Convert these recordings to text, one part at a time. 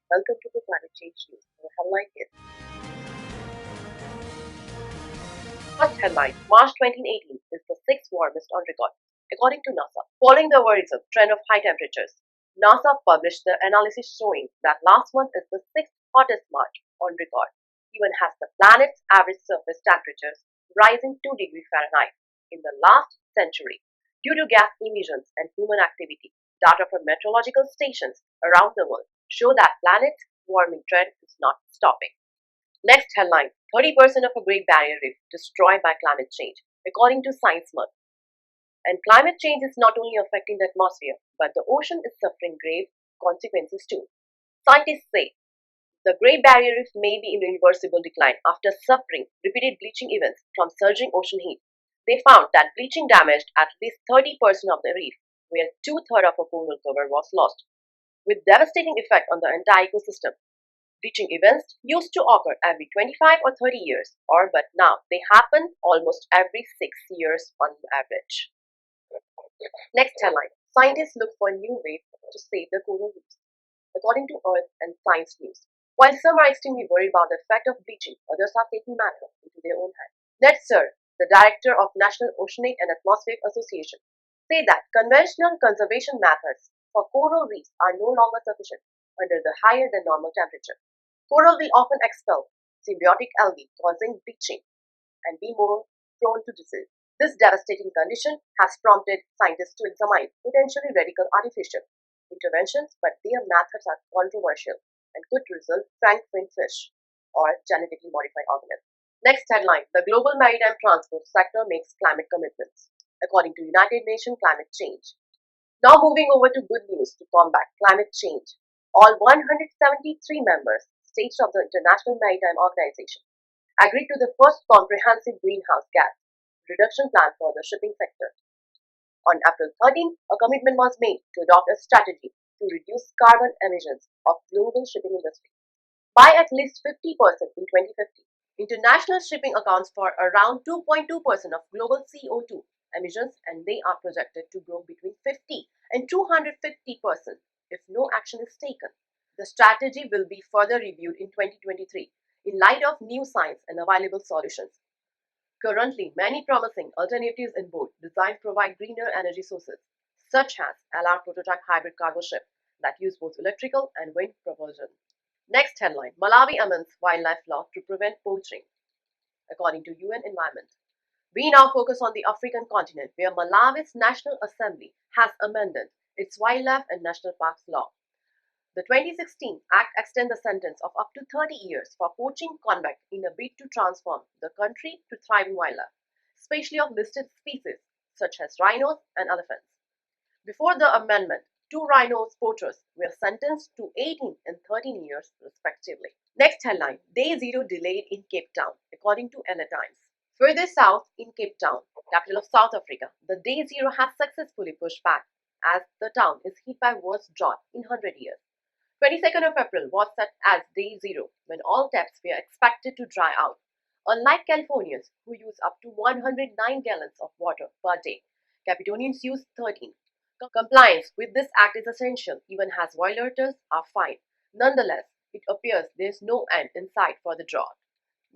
Welcome to the Climate Change News. The headline is First headline March 2018 is the sixth warmest on record, according to NASA. Following the worrisome trend of high temperatures, NASA published the analysis showing that last month is the sixth hottest March on record, even has the planet's average surface temperatures rising 2 degrees Fahrenheit in the last century due to gas emissions and human activity. Data from meteorological stations around the world show that planet's warming trend is not stopping. Next headline 30% of a Great Barrier Reef destroyed by climate change, according to Science Month. And climate change is not only affecting the atmosphere, but the ocean is suffering grave consequences too. Scientists say the Great Barrier Reef may be in irreversible decline after suffering repeated bleaching events from surging ocean heat. They found that bleaching damaged at least 30% of the reef, where two-thirds of a coral cover was lost, with devastating effect on the entire ecosystem. Bleaching events used to occur every 25 or 30 years, but now they happen almost every 6 years on average. Next headline Scientists look for new ways to save the coral reefs. According to Earth and Science News, while some are extremely worried about the effect of bleaching, others are taking matters into their own hands. Ned Sir, the director of National Oceanic and Atmospheric Association, say that conventional conservation methods for coral reefs are no longer sufficient under the higher than normal temperature. Coral will often expel symbiotic algae, causing bleaching and be more prone to disease. This devastating condition has prompted scientists to examine potentially radical artificial interventions, but their methods are controversial and could result Frank-fin fish or genetically modified organisms. Next headline The global maritime transport sector makes climate commitments, according to United Nations Climate Change. Now moving over to good news to combat climate change. All 173 members states of the International Maritime Organization agreed to the first comprehensive greenhouse gas reduction plan for the shipping sector. On April 13, a commitment was made to adopt a strategy to reduce carbon emissions of global shipping industry by at least 50% in 2050. International shipping accounts for around 2.2% of global CO2 emissions, and they are projected to grow between 50 and 250% if no action is taken. The strategy will be further reviewed in 2023 in light of new science and available solutions. Currently, many promising alternatives in boat design provide greener energy sources, such as LR prototype hybrid cargo ship that use both electrical and wind propulsion. Next headline Malawi amends wildlife law to prevent poaching, according to UN Environment. We now focus on the African continent, where Malawi's National Assembly has amended its wildlife and national parks law. The 2016 Act extends the sentence of up to 30 years for poaching conduct in a bid to transform the country to thriving wildlife, especially of listed species such as rhinos and elephants. Before the amendment, two rhino poachers were sentenced to 18 and 13 years respectively. Next headline Day Zero delayed in Cape Town, according to LA Times. Further south in Cape Town, capital of South Africa, the Day Zero has successfully pushed back as the town is hit by worst drought in 100 years. 22nd of April was set as day zero when all taps were expected to dry out. Unlike Californians who use up to 109 gallons of water per day, Capitonians use 13. Compliance with this act is essential even as violators are fined. Nonetheless, it appears there is no end in sight for the drought.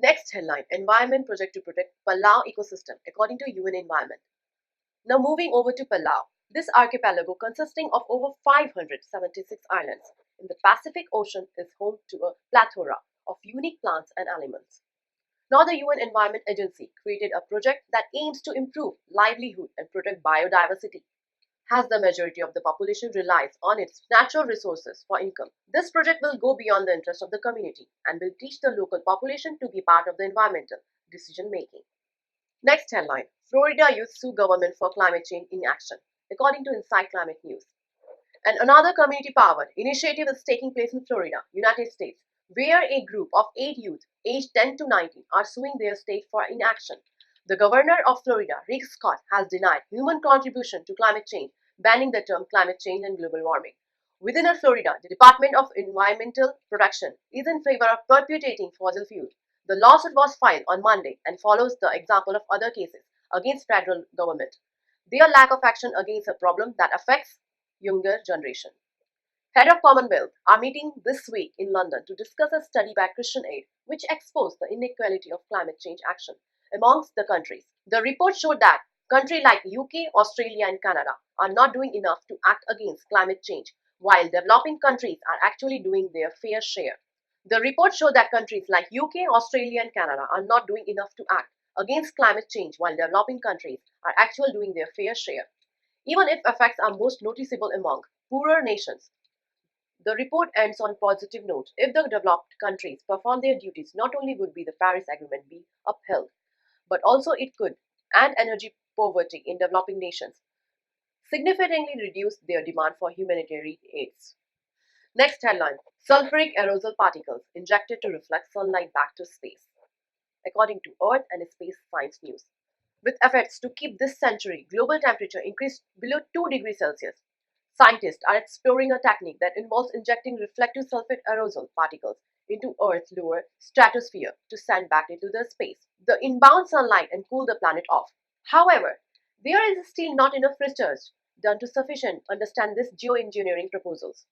Next headline Environment Project to Protect Palau Ecosystem, according to UN Environment. Now moving over to Palau. This archipelago, consisting of over 576 islands in the Pacific Ocean, is home to a plethora of unique plants and animals. Now the UN Environment Agency created a project that aims to improve livelihood and protect biodiversity, as the majority of the population relies on its natural resources for income. This project will go beyond the interest of the community and will teach the local population to be part of the environmental decision making. Next headline Florida youth sue government for climate change inaction, according to Inside Climate News. And another community powered initiative is taking place in Florida, United States, where a group of 8 youth aged 10 to 19 are suing their state for inaction. The governor of Florida, Rick Scott, has denied human contribution to climate change, banning the term climate change and global warming. Within Florida, the Department of Environmental Protection is in favor of perpetuating fossil fuels. The lawsuit was filed on Monday and follows the example of other cases against federal government. Their lack of action against a problem that affects younger generation. Head of Commonwealth are meeting this week in London to discuss a study by Christian Aid which exposed the inequality of climate change action amongst the countries. The report showed that countries like UK, Australia and Canada are not doing enough to act against climate change, while developing countries are actually doing their fair share. The report showed that countries like UK, Australia and Canada are not doing enough to act against climate change, while developing countries are actually doing their fair share. Even if effects are most noticeable among poorer nations, the report ends on a positive note. If the developed countries perform their duties, not only would the Paris Agreement be upheld, but also it could end energy poverty in developing nations, significantly reduce their demand for humanitarian aids. Next headline: sulfuric aerosol particles injected to reflect sunlight back to space. According to Earth and Space Science News, with efforts to keep this century global temperature increased below 2 degrees Celsius, scientists are exploring a technique that involves injecting reflective sulfate aerosol particles into Earth's lower stratosphere to send back into the space, the inbound sunlight and cool the planet off. However, there is still not enough research done to sufficient understand these geoengineering proposals.